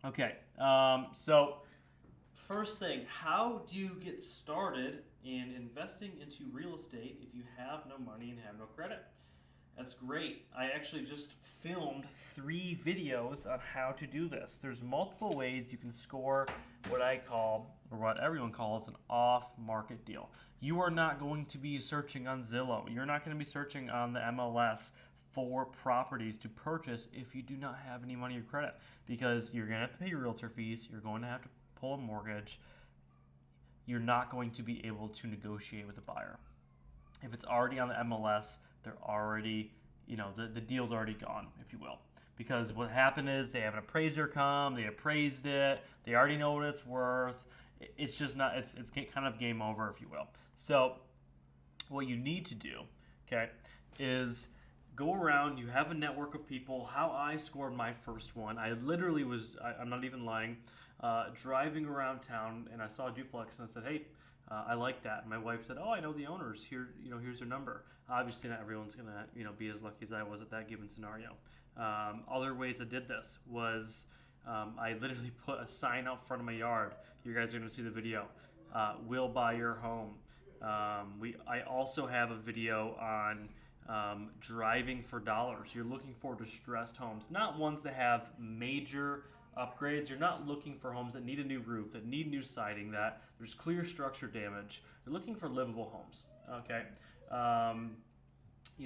Okay, so first thing, how do you get started in investing into real estate if you have no money and have no credit? That's great. I actually just filmed 3 videos on how to do this. There's multiple ways you can score what I call, or what everyone calls, an off market deal. You are not going to be searching on Zillow. You're not going to be searching on the MLS for properties to purchase if you do not have any money or credit because you're going to have to pay your realtor fees, you're going to have to pull a mortgage, you're not going to be able to negotiate with a buyer. If it's already on the MLS, they're already, the deal's already gone, if you will. Because what happened is they have an appraiser come, they appraised it, they already know what it's worth. It's just not, it's kind of game over, if you will. So, what you need to do, okay, is go around. You have a network of people. How I scored my first one, I literally was, I'm not even lying, driving around town and I saw a duplex and I said, hey, I like that. And my wife said, "Oh, I know the owners. Here, here's their number." Obviously, not everyone's gonna, be as lucky as I was at that given scenario. Other ways I did this was I literally put a sign out front of my yard. You guys are gonna see the video. We'll buy your home. I also have a video on driving for dollars. You're looking for distressed homes, not ones that have major upgrades. You're not looking for homes that need a new roof, that need new siding, that there's clear structure damage. You're looking for livable homes. Okay. Um,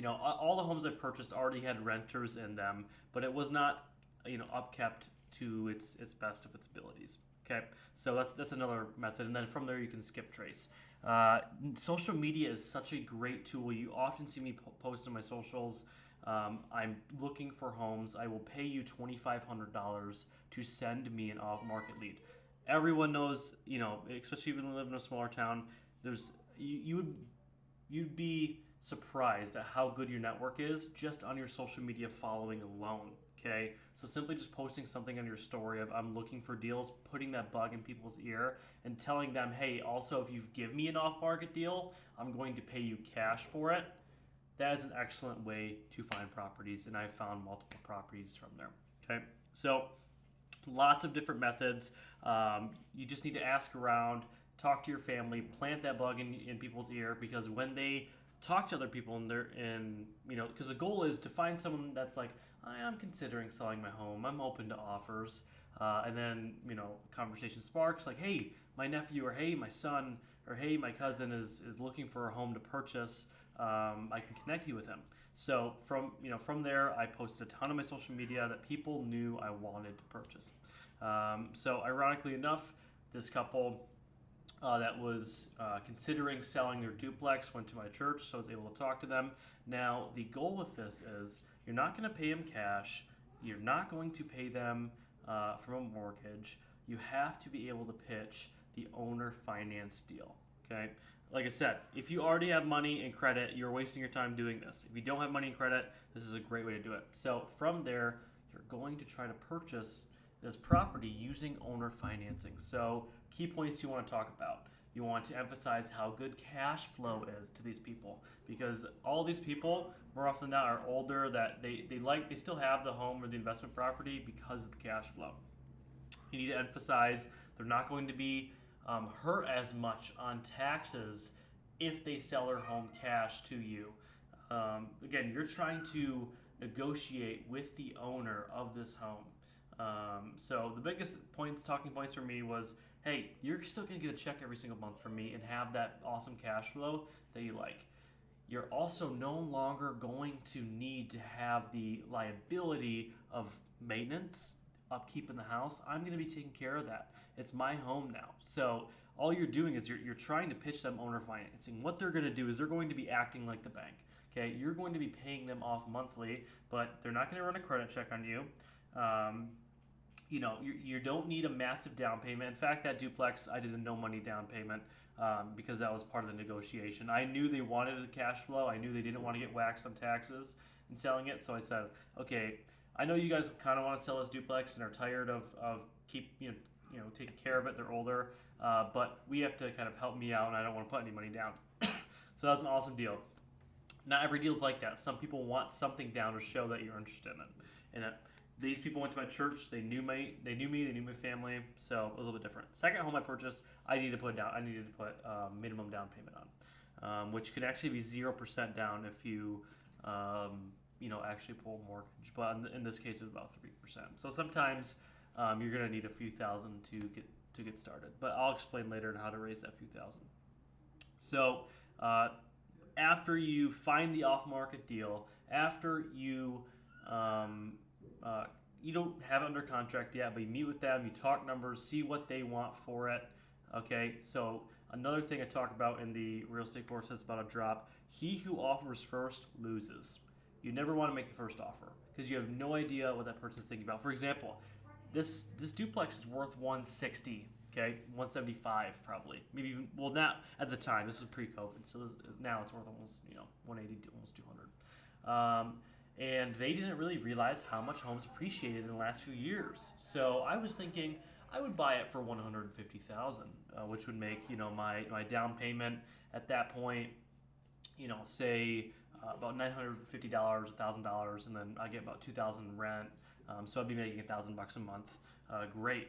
all the homes I purchased already had renters in them, but it was not, upkept to its best of its abilities. Okay, so that's another method, and then from there you can skip trace. Uh, Social media is such a great tool. You often see me post on my socials. I'm looking for homes. I will pay you $2,500 to send me an off-market lead. Everyone knows, especially if you live in a smaller town. There's you'd be surprised at how good your network is just on your social media following alone. Okay, so simply just posting something on your story of I'm looking for deals, putting that bug in people's ear, and telling them, hey, also if you give me an off-market deal, I'm going to pay you cash for it. That is an excellent way to find properties, and I found multiple properties from there. Okay, so lots of different methods. You just need to ask around, talk to your family, plant that bug in people's ear, because when they talk to other people and they're in, because the goal is to find someone that's like, I am considering selling my home, I'm open to offers. And then, conversation sparks like, hey, my nephew, or hey, my son, or hey, my cousin is looking for a home to purchase. I can connect you with him. So from there, I posted a ton of my social media that people knew I wanted to purchase. So ironically enough, this couple that was considering selling their duplex went to my church, so I was able to talk to them. Now the goal with this is you're not going to pay them cash. You're not going to pay them from a mortgage. You have to be able to pitch the owner finance deal. Okay. Like I said, if you already have money and credit, you're wasting your time doing this. If you don't have money and credit, this is a great way to do it. So from there, you're going to try to purchase this property using owner financing. So key points you want to talk about. You want to emphasize how good cash flow is to these people, because all these people more often than not are older, that they still have the home or the investment property because of the cash flow. You need to emphasize they're not going to be hurt as much on taxes if they sell their home cash to you. Again, you're trying to negotiate with the owner of this home. So the biggest talking points for me was, hey, you're still going to get a check every single month from me and have that awesome cash flow that you like. You're also no longer going to need to have the liability of maintenance, upkeep in the house. I'm going to be taking care of that. It's my home now. So all you're doing is you're trying to pitch them owner financing. What they're going to do is they're going to be acting like the bank. Okay, you're going to be paying them off monthly, but they're not going to run a credit check on you. Um, you don't need a massive down payment. In fact, that duplex, I did a no money down payment because that was part of the negotiation. I knew they wanted a cash flow. I knew they didn't want to get waxed on taxes in selling it. So I said, okay, I know you guys kind of want to sell this duplex and are tired of taking care of it. They're older, but we have to kind of help me out, and I don't want to put any money down. So that's an awesome deal. Not every deal's like that. Some people want something down to show that you're interested in it. These people went to my church. They knew me. They knew me. They knew my family. So it was a little bit different. Second home I purchased, I needed to put minimum down payment on, which could actually be 0% down if you actually pull a mortgage. But in this case, it was about 3%. So sometimes you're going to need a few thousand to get started. But I'll explain later on how to raise that few thousand. So after you find the off-market deal, after you you don't have it under contract yet, but you meet with them, you talk numbers, see what they want for it. Okay, so another thing I talk about in the real estate course that's about a drop: he who offers first loses. You never want to make the first offer because you have no idea what that person's thinking about. For example, this duplex is worth 160. Okay, 175 probably, maybe even, well, not at the time. This was pre-COVID, so now it's worth almost 180 to almost 200. And they didn't really realize how much homes appreciated in the last few years. So I was thinking I would buy it for 150,000, which would make my down payment at that point, say about $950, $1,000, and then I get about $2,000 rent. So I'd be making $1,000 a month. Great.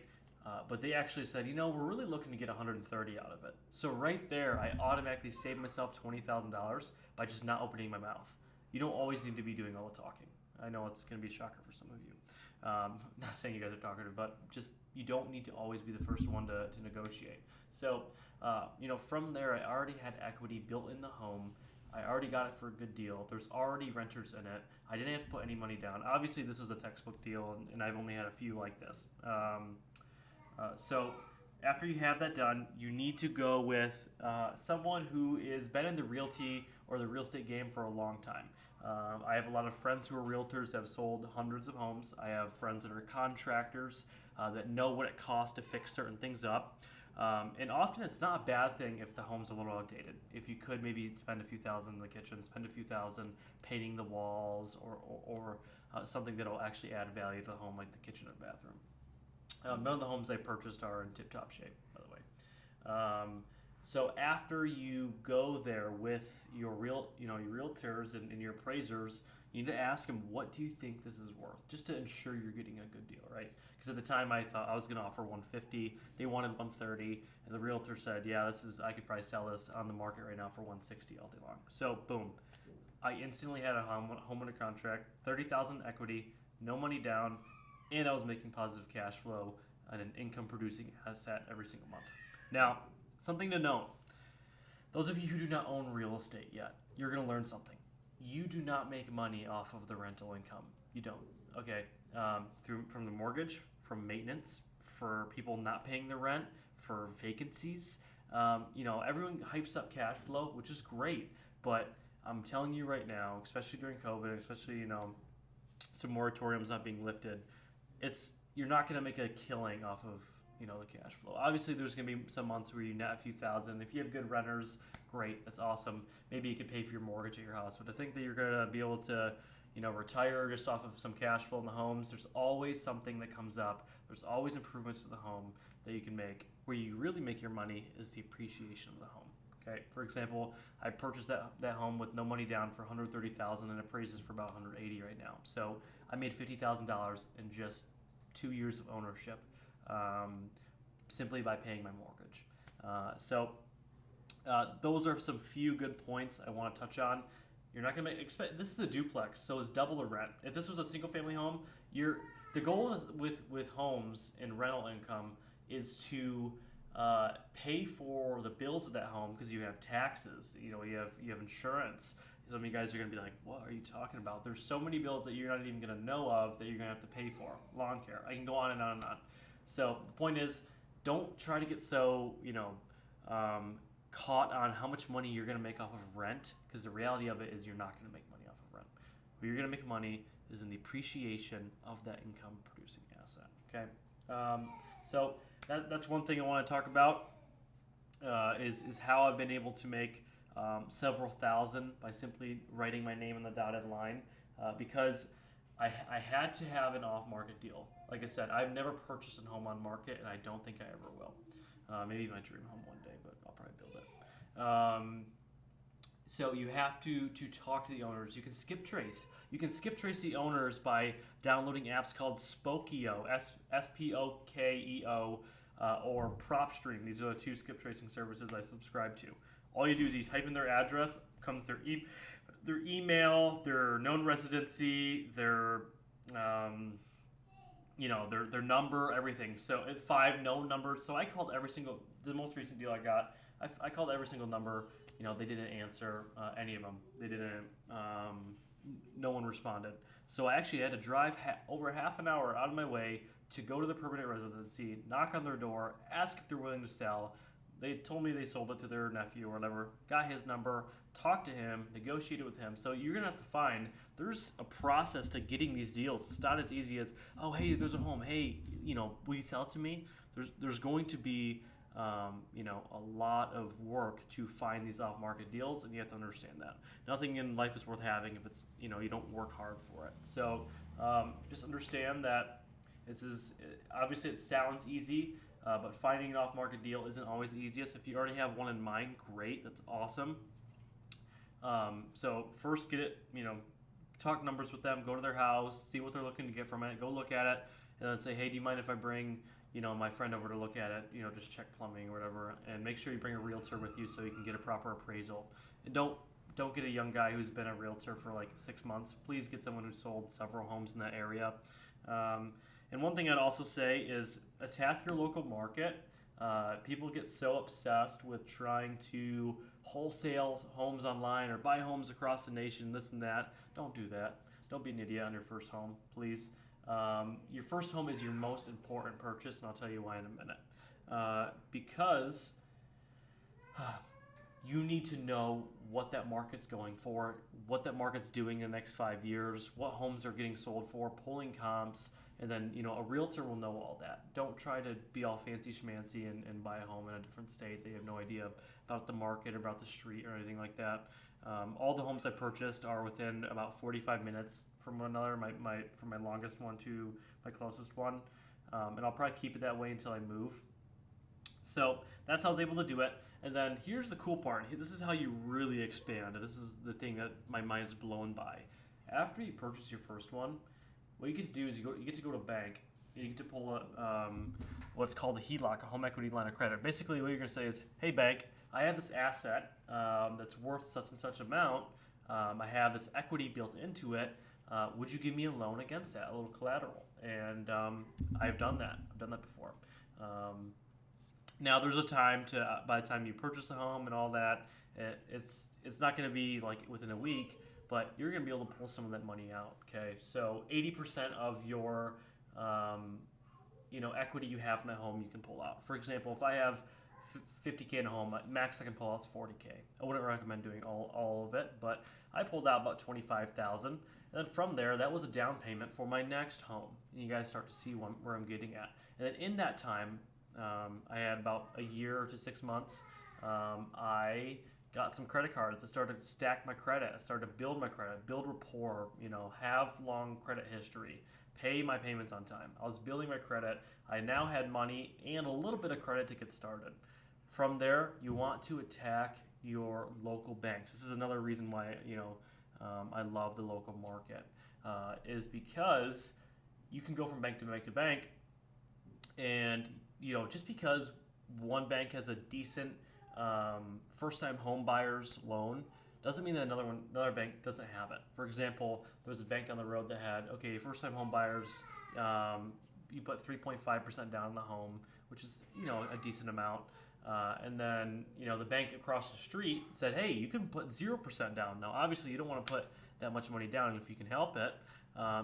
But they actually said, we're really looking to get 130 out of it. So right there, I automatically saved myself $20,000 by just not opening my mouth. You don't always need to be doing all the talking. I know it's going to be a shocker for some of you. Not saying you guys are talkative, but just you don't need to always be the first one to negotiate. So, from there, I already had equity built in the home. I already got it for a good deal. There's already renters in it. I didn't have to put any money down. Obviously, this was a textbook deal, and I've only had a few like this. So after you have that done, you need to go with someone who has been in the realty or the real estate game for a long time. I have a lot of friends who are realtors that have sold hundreds of homes. I have friends that are contractors that know what it costs to fix certain things up. And often it's not a bad thing if the home's a little outdated. If you could maybe spend a few thousand in the kitchen, spend a few thousand painting the walls or something that will actually add value to the home, like the kitchen or bathroom. None of the homes I purchased are in tip-top shape, by the way. So after you go there with your realtors and your appraisers, you need to ask them, what do you think this is worth? Just to ensure you're getting a good deal, right? Because at the time I thought I was going to offer 150, they wanted 130, and the realtor said, yeah, I could probably sell this on the market right now for 160 all day long. So boom, I instantly had a home under contract, 30,000 equity, no money down, and I was making positive cash flow and an income producing asset every single month. Now, something to note, those of you who do not own real estate yet, you're going to learn something. You do not make money off of the rental income. You don't. Okay, from the mortgage, from maintenance, for people not paying the rent, for vacancies. Everyone hypes up cash flow, which is great, but I'm telling you right now, especially during COVID, especially some moratoriums not being lifted, you're not going to make a killing off of the cash flow. Obviously, there's going to be some months where you net a few thousand. If you have good renters, great, that's awesome. Maybe you could pay for your mortgage at your house. But to think that you're going to be able to retire just off of some cash flow in the homes, there's always something that comes up. There's always improvements to the home that you can make. Where you really make your money is the appreciation of the home. Okay, for example, I purchased that home with no money down for $130,000 and appraises for about $180 right now. So I made $50,000 in just 2 years of ownership, simply by paying my mortgage. Those are some few good points I want to touch on. You're not going to expect this is a duplex, so it's double the rent. If this was a single family home, the goal with homes and rental income is to pay for the bills of that home because you have taxes, you have insurance. Some of you guys are going to be like, what are you talking about? There's so many bills that you're not even going to know of that you're going to have to pay for. Lawn care. I can go on and on and on. So the point is, don't try to get so, caught on how much money you're going to make off of rent, because the reality of it is you're not going to make money off of rent. Where you're going to make money is in the appreciation of that income producing asset. Okay? So that's one thing I want to talk about is how I've been able to make several thousand by simply writing my name on the dotted line because I had to have an off-market deal. Like I said, I've never purchased a home on market, and I don't think I ever will. Maybe my dream home one day, but I'll probably build it. So you have to talk to the owners. You can skip trace. You can skip trace the owners by downloading apps called Spokeo, Spokeo, or PropStream. These are the two skip tracing services I subscribe to. All you do is you type in their address, comes their email, their known residency, um, their number, everything. So 5 known numbers. So I called every single, the most recent deal I got, I called every single number. They didn't answer any of them. They didn't. No one responded. So I actually had to drive over half an hour out of my way to go to the permanent residency, knock on their door, ask if they're willing to sell. They told me they sold it to their nephew or whatever. Got his number, talked to him, negotiated with him. So you're gonna have to find. There's a process to getting these deals. It's not as easy as, oh hey, there's a home. Hey, will you sell it to me? There's going to be a lot of work to find these off-market deals, and you have to understand that. Nothing in life is worth having if it's you don't work hard for it. So just understand that this is obviously it sounds easy, but finding an off-market deal isn't always the easiest. If you already have one in mind, great, that's awesome. So first get it, talk numbers with them, go to their house, see what they're looking to get from it, go look at it, and then say, hey, do you mind if I bring my friend over to look at it, just check plumbing or whatever, and make sure you bring a realtor with you so you can get a proper appraisal. And don't get a young guy who's been a realtor for like 6 months. Please get someone who's sold several homes in that area. And one thing I'd also say is attack your local market. People get so obsessed with trying to wholesale homes online or buy homes across the nation, this and that. Don't do that. Don't be an idiot on your first home, please. Your first home is your most important purchase, and I'll tell you why in a minute. Because you need to know what that market's going for, what that market's doing in the next 5 years, what homes are getting sold for, pulling comps, and then a realtor will know all that. Don't try to be all fancy schmancy and buy a home in a different state. They have no idea about the market, about the street, or anything like that. All the homes I purchased are within about 45 minutes from one another, from my longest one to my closest one. And I'll probably keep it that way until I move. So that's how I was able to do it. And then here's the cool part. This is how you really expand. This is the thing that my mind is blown by. After you purchase your first one, what you get to do is you get to go to a bank. You get to pull what's called a HELOC, a home equity line of credit. Basically, what you're going to say is, hey bank, I have this asset that's worth such and such amount. I have this equity built into it. Would you give me a loan against that, a little collateral? And I've done that. I've done that before. Now there's a time to by the time you purchase the home and all that, it's not going to be like within a week, but you're going to be able to pull some of that money out. Okay, so 80% of your equity you have in the home you can pull out. For example, if I have $50K in a home, max I can pull out is $40K. I wouldn't recommend doing all of it, but I pulled out about $25,000, and then from there, that was a down payment for my next home. And you guys start to see where I'm getting at. And then in that time, I had about a year to 6 months. I got some credit cards. I started to stack my credit. I started to build my credit, build rapport, have long credit history, pay my payments on time. I was building my credit. I now had money and a little bit of credit to get started. From there, you want to attack your local banks. This is another reason why I love the local market, is because you can go from bank to bank to bank, and just because one bank has a decent first-time home buyers loan doesn't mean that another bank doesn't have it. For example, there was a bank down the road that had, first-time home buyers, you put 3.5% down on the home, which is a decent amount. And then the bank across the street said, hey, you can put 0% down. Now obviously you don't want to put that much money down if you can help it.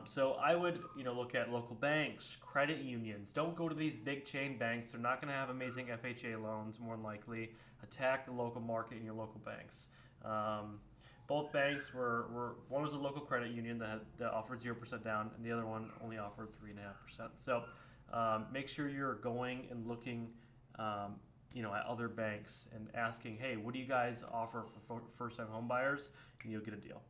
So I would look at local banks, credit unions. Don't go to these big chain banks. They're not going to have amazing FHA loans, more than likely. Attack the local market in your local banks. Both banks were one was a local credit union that offered 0% down, and the other one only offered 3.5%. So make sure you're going and looking at other banks and asking, hey, what do you guys offer for first-time home buyers? And you'll get a deal.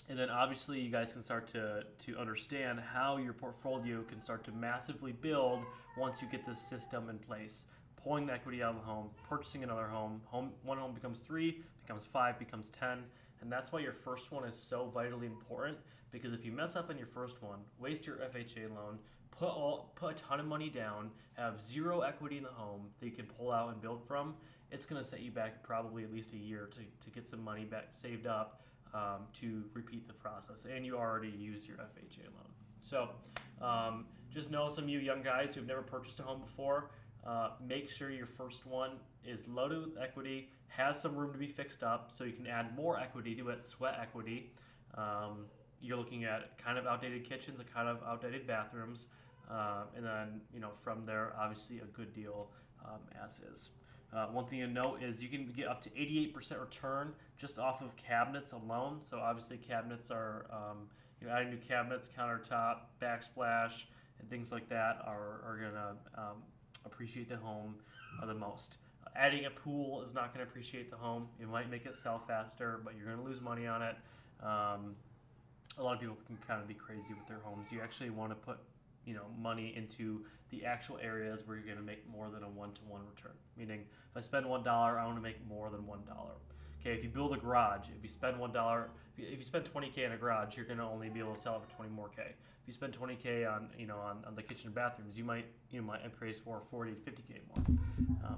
And then obviously you guys can start to understand how your portfolio can start to massively build once you get this system in place. pulling the equity out of the home, purchasing another home. One home becomes 3, becomes 5, becomes 10, and that's why your first one is so vitally important. Because if you mess up on your first one, waste your FHA loan, put a ton of money down, have zero equity in the home that you can pull out and build from, it's going to set you back probably at least a year to get some money back saved up to repeat the process. And you already used your FHA loan. So just know, some of you young guys who've never purchased a home before, make sure your first one is loaded with equity, has some room to be fixed up so you can add more equity to it, sweat equity. You're looking at kind of outdated kitchens and kind of outdated bathrooms. And then, from there, obviously a good deal as is. One thing to note is you can get up to 88% return just off of cabinets alone. So obviously cabinets are, adding new cabinets, countertop, backsplash, and things like that are going to appreciate the home the most. Adding a pool is not going to appreciate the home. It might make it sell faster, but you're going to lose money on it. A lot of people can kind of be crazy with their homes. You actually want to put money into the actual areas where you're going to make more than a one-to-one return. Meaning, if I spend $1, I want to make more than $1. Okay, if you build a garage, if you spend $1, if you spend $20K in a garage, you're going to only be able to sell it for 20 more K. If you spend $20K on the kitchen and bathrooms, you might appraise for 40 to 50K more.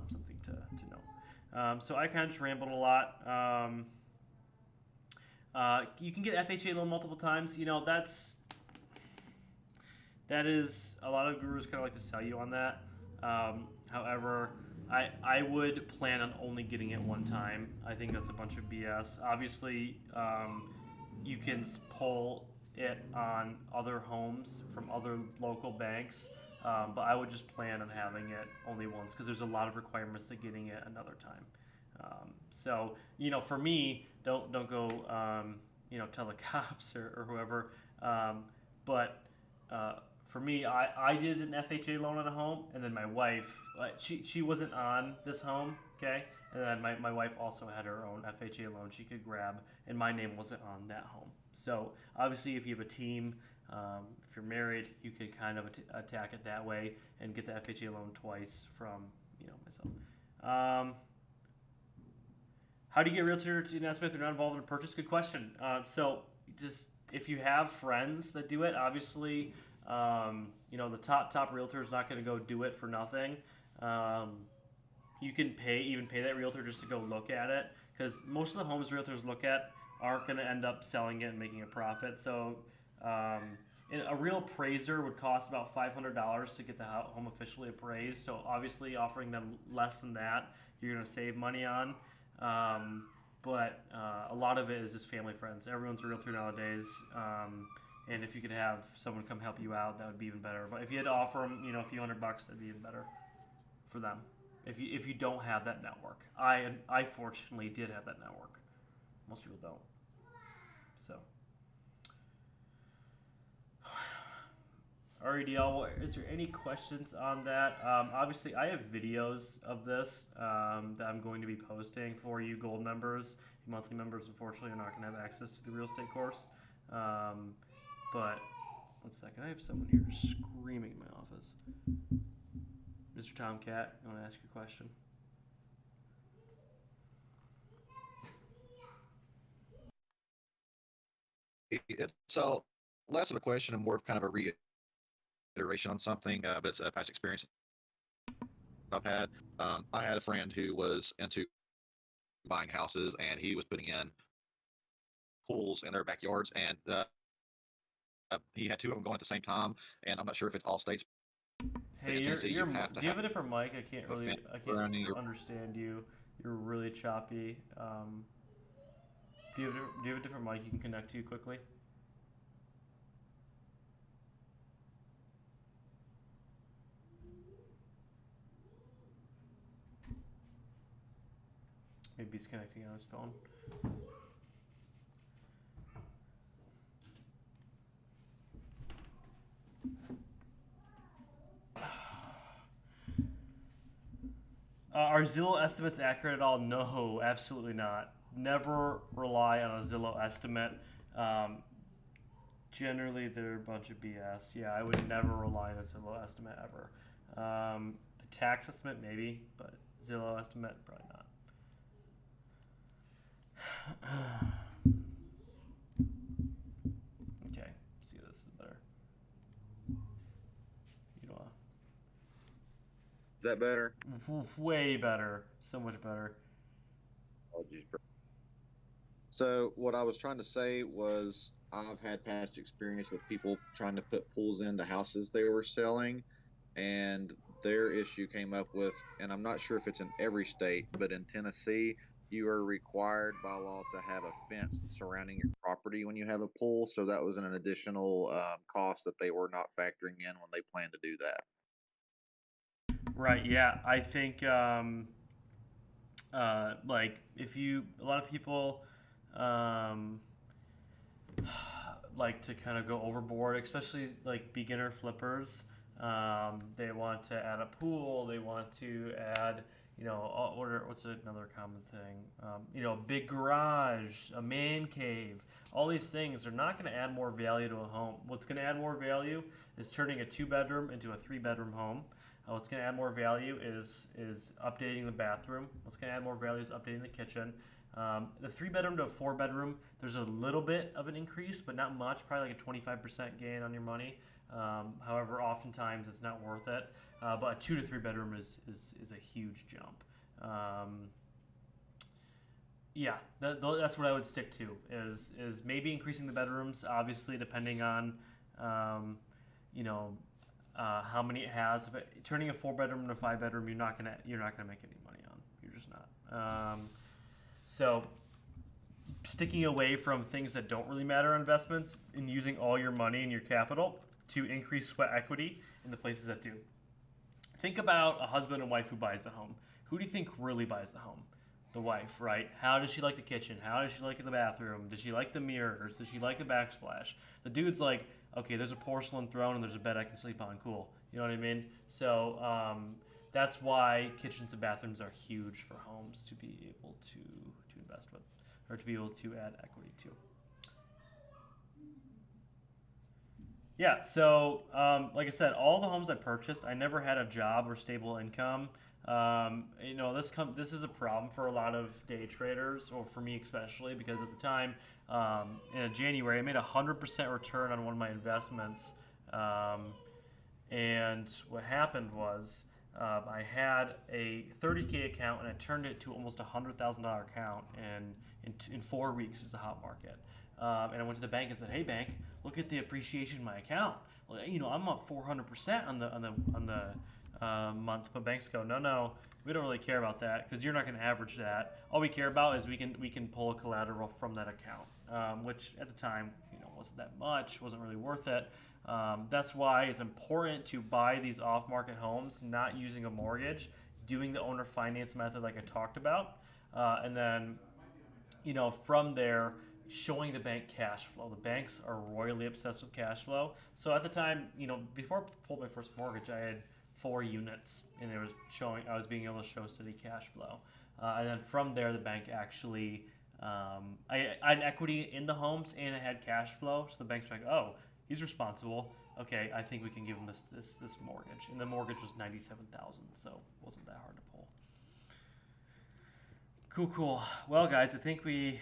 Something to know. So I kind of just rambled a lot. You can get FHA loan multiple times. That is, a lot of gurus kind of like to sell you on that. However, I would plan on only getting it one time. I think that's a bunch of BS. Obviously, you can pull it on other homes from other local banks, but I would just plan on having it only once because there's a lot of requirements to getting it another time. So, for me, don't go, tell the cops or whoever. But for me, I did an FHA loan on a home, and then my wife, she wasn't on this home, okay? And then my wife also had her own FHA loan she could grab, and my name wasn't on that home. So obviously, if you have a team, if you're married, you can kind of attack it that way and get the FHA loan twice from myself. How do you get realtor to invest if they're not involved in a purchase? Good question. So just if you have friends that do it, obviously, the top realtor is not going to go do it for nothing. You can pay that realtor just to go look at it, because most of the homes realtors look at aren't going to end up selling it and making a profit. So a real appraiser would cost about $500 to get the home officially appraised. So obviously offering them less than that, you're going to save money on. But a lot of it is just family friends. Everyone's a realtor nowadays. And if you could have someone come help you out, that would be even better. But if you had to offer them, a few $100, that'd be even better for them. If you don't have that network, I fortunately did have that network. Most people don't. So, REDL, is there any questions on that? Obviously, I have videos of this that I'm going to be posting for you gold members. Monthly members, unfortunately, are not going to have access to the real estate course. But, one second, I have someone here screaming in my office. Mr. Tomcat, you want to ask your question? So, less of a question and more of kind of a reiteration on something, but it's a past experience I've had. I had a friend who was into buying houses, and he was putting in pools in their backyards, and he had two of them going at the same time. And I'm not sure if it's all states, but Hey, in Tennessee, you have do to you have have a different mic? I a fence can't surrounding your. understand you. You're really choppy. Do you have a different mic you can connect to quickly? Maybe he's connecting on his phone. Are Zillow estimates accurate at all? No, absolutely not. Never rely on a Zillow estimate. Generally, they're a bunch of BS. Yeah, I would never rely on a Zillow estimate ever. Tax estimate maybe, but Zillow estimate probably not. Okay, see this is better. You know, Is that better? way better, so much better. Oh, geez. So what I was trying to say was I've had past experience with people trying to put pools into houses they were selling, and their issue came up with, and I'm not sure if it's in every state, but in Tennessee, you are required by law to have a fence surrounding your property when you have a pool. So that was an additional cost that they were not factoring in when they planned to do that. Right. Yeah. I think like if you a lot of people um, like to kind of go overboard, especially like beginner flippers. They want to add a pool. They want to add, what's another common thing? A big garage, a man cave. All these things are not going to add more value to a home. What's going to add more value is turning a 2 bedroom into a 3 bedroom home. What's going to add more value is updating the bathroom. What's going to add more value is updating the kitchen. The 3 bedroom to a 4 bedroom, there's a little bit of an increase, but not much. Probably like a 25% gain on your money. However, oftentimes it's not worth it. But a 2 to 3 bedroom is a huge jump. Yeah, that's what I would stick to. Is maybe increasing the bedrooms, obviously depending on, um, you know, how many it has. If turning a 4 bedroom into a 5 bedroom, you're not gonna make any money on. You're just not. So sticking away from things that don't really matter on investments and using all your money and your capital to increase sweat equity in the places that do. Think about a husband and wife who buys a home. Who do you think really buys the home? The wife, right? How does she like the kitchen? How does she like the bathroom? Does she like the mirrors? Does she like the backsplash? The dude's like, okay, there's a porcelain throne and there's a bed I can sleep on. Cool. You know what I mean? So that's why kitchens and bathrooms are huge for homes to be able to invest with, or to be able to add equity to. Yeah, so like I said, all the homes I purchased, I never had a job or stable income. This is a problem for a lot of day traders, or for me especially, because at the time, in January, I made a 100% return on one of my investments. Um, and what happened was I had a 30K account and I turned it to almost a $100,000 account in 4 weeks. It was a hot market. And I went to the bank and said, "Hey, bank, look at the appreciation in my account. Well, I'm up 400% on the month." But banks go, "No, no, we don't really care about that because you're not going to average that. All we care about is we can pull a collateral from that account," which at the time wasn't that much, wasn't really worth it. That's why it's important to buy these off-market homes, not using a mortgage, doing the owner finance method like I talked about, and then from there, showing the bank cash flow. The banks are royally obsessed with cash flow. So at the time, before I pulled my first mortgage, I had 4 units, and I was being able to show steady cash flow. And then from there, the bank actually, I had equity in the homes and I had cash flow. So the bank's like, "Oh, he's responsible. Okay, I think we can give him this mortgage." And the mortgage was 97,000, so it wasn't that hard to pull. Cool. Well, guys, I think we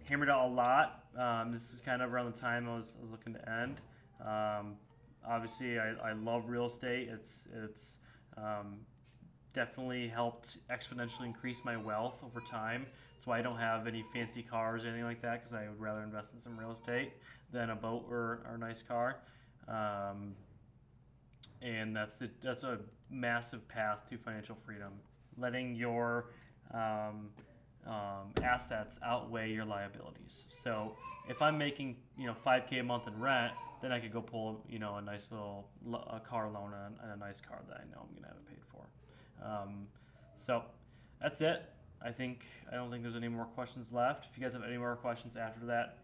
hammered out a lot. This is kind of around the time I was looking to end. Um, Obviously, I love real estate. It's definitely helped exponentially increase my wealth over time. That's why I don't have any fancy cars or anything like that, because I would rather invest in some real estate than a boat or a nice car. Um, and that's a massive path to financial freedom. Letting your assets outweigh your liabilities. So if I'm making 5K a month in rent, then I could go pull a nice little a car loan on a nice car that I know I'm gonna have it paid for. So that's it. I don't think there's any more questions left. If you guys have any more questions after that,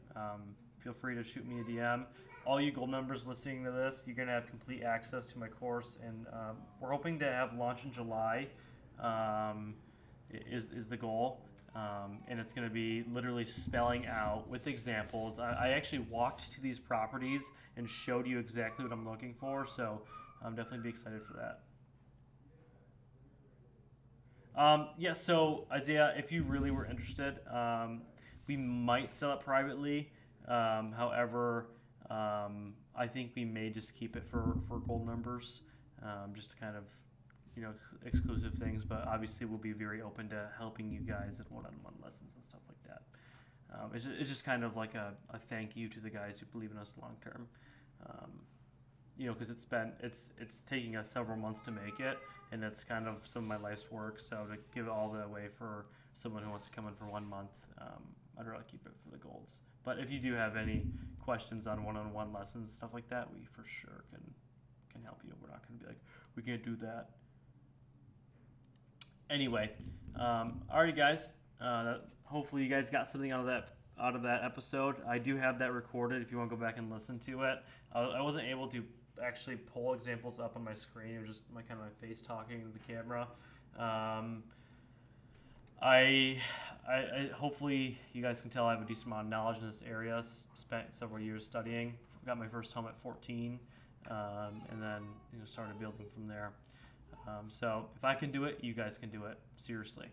feel free to shoot me a DM. All you gold members listening to this, you're gonna have complete access to my course, and we're hoping to have launch in July. Um, is the goal. And it's going to be literally spelling out with examples. I actually walked to these properties and showed you exactly what I'm looking for, so I'm definitely be excited for that. Yeah, so Isaiah, if you really were interested, we might sell it privately. However, I think we may just keep it for gold members, just to kind of, exclusive things. But obviously, we'll be very open to helping you guys in one-on-one lessons and stuff like that. It's just kind of like a thank you to the guys who believe in us long term. Um, because it's taking us several months to make it, and it's kind of some of my life's work. So to give it all the way for someone who wants to come in for 1 month, I'd rather keep it for the golds. But if you do have any questions on one-on-one lessons, stuff like that, we for sure can help you. We're not going to be like, we can't do that. Anyway, alrighty, guys. Hopefully, you guys got something out of that episode. I do have that recorded. If you want to go back and listen to it, I wasn't able to actually pull examples up on my screen. It was just my face talking to the camera. I hopefully you guys can tell I have a decent amount of knowledge in this area. Spent several years studying. Got my first home at 14, and then started building from there. So if I can do it, you guys can do it. Seriously,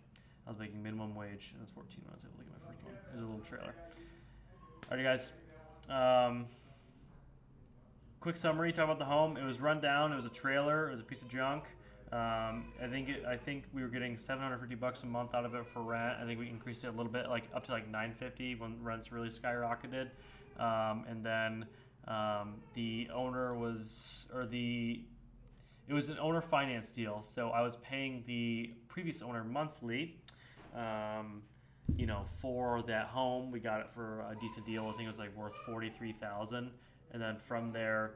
I was making minimum wage, and I was 14 when I was able to get my first one. It was a little trailer. Alright, guys. Quick summary. Talk about the home. It was run down. It was a trailer. It was a piece of junk. I think we were getting $750 a month out of it for rent. I think we increased it a little bit, like up to like $950 when rents really skyrocketed. And then the owner was, it was an owner finance deal. So I was paying the previous owner monthly, for that home. We got it for a decent deal. I think it was like worth $43,000. And then from there,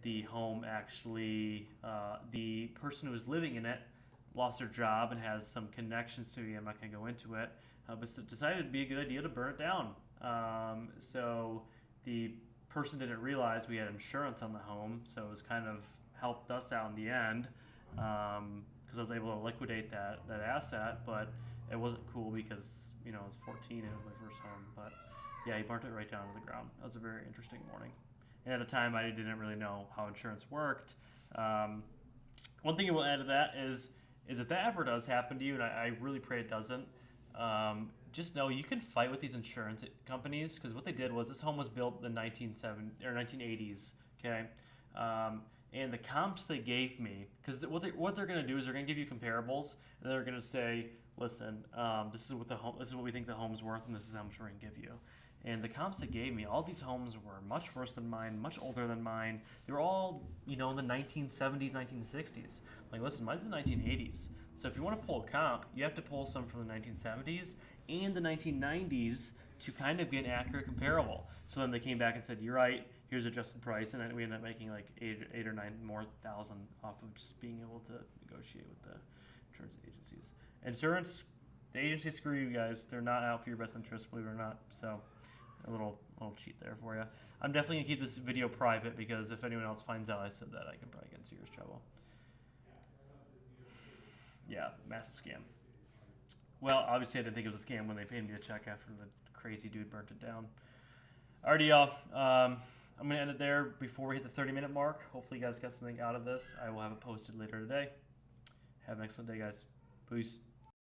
the home actually, the person who was living in it lost their job and has some connections to me. I'm not going to go into it, but decided it'd be a good idea to burn it down. So the person didn't realize we had insurance on the home, so it was kind of helped us out in the end, because I was able to liquidate that asset. But it wasn't cool because I was 14. It was my first home, but yeah, he burnt it right down to the ground. That was a very interesting morning. And at the time, I didn't really know how insurance worked. One thing I will add to that is if that ever does happen to you, and I really pray it doesn't, just know you can fight with these insurance companies, because what they did was, this home was built in the 1980s, okay? And the comps they gave me, because what they're going to do is they're going to give you comparables, and they're going to say, listen, this is what we think the home's worth, and this is how much we're going to give you. And the comps they gave me, all these homes were much worse than mine, much older than mine. They were all, in the 1970s, 1960s. Like, listen, mine's the 1980s. So if you want to pull a comp, you have to pull some from the 1970s and the 1990s to kind of get an accurate comparable. So then they came back and said, you're right, here's adjusted price. And then we ended up making like eight or nine more thousand off of just being able to negotiate with the insurance agencies. Insurance, the agencies screw you guys. They're not out for your best interest, believe it or not. So a little cheat there for you. I'm definitely going to keep this video private, because if anyone else finds out I said that, I can probably get in serious trouble. Yeah, massive scam. Well, obviously I didn't think it was a scam when they paid me a check after the crazy dude burnt it down. Alrighty, y'all. I'm going to end it there before we hit the 30-minute mark. Hopefully you guys got something out of this. I will have it posted later today. Have an excellent day, guys. Peace.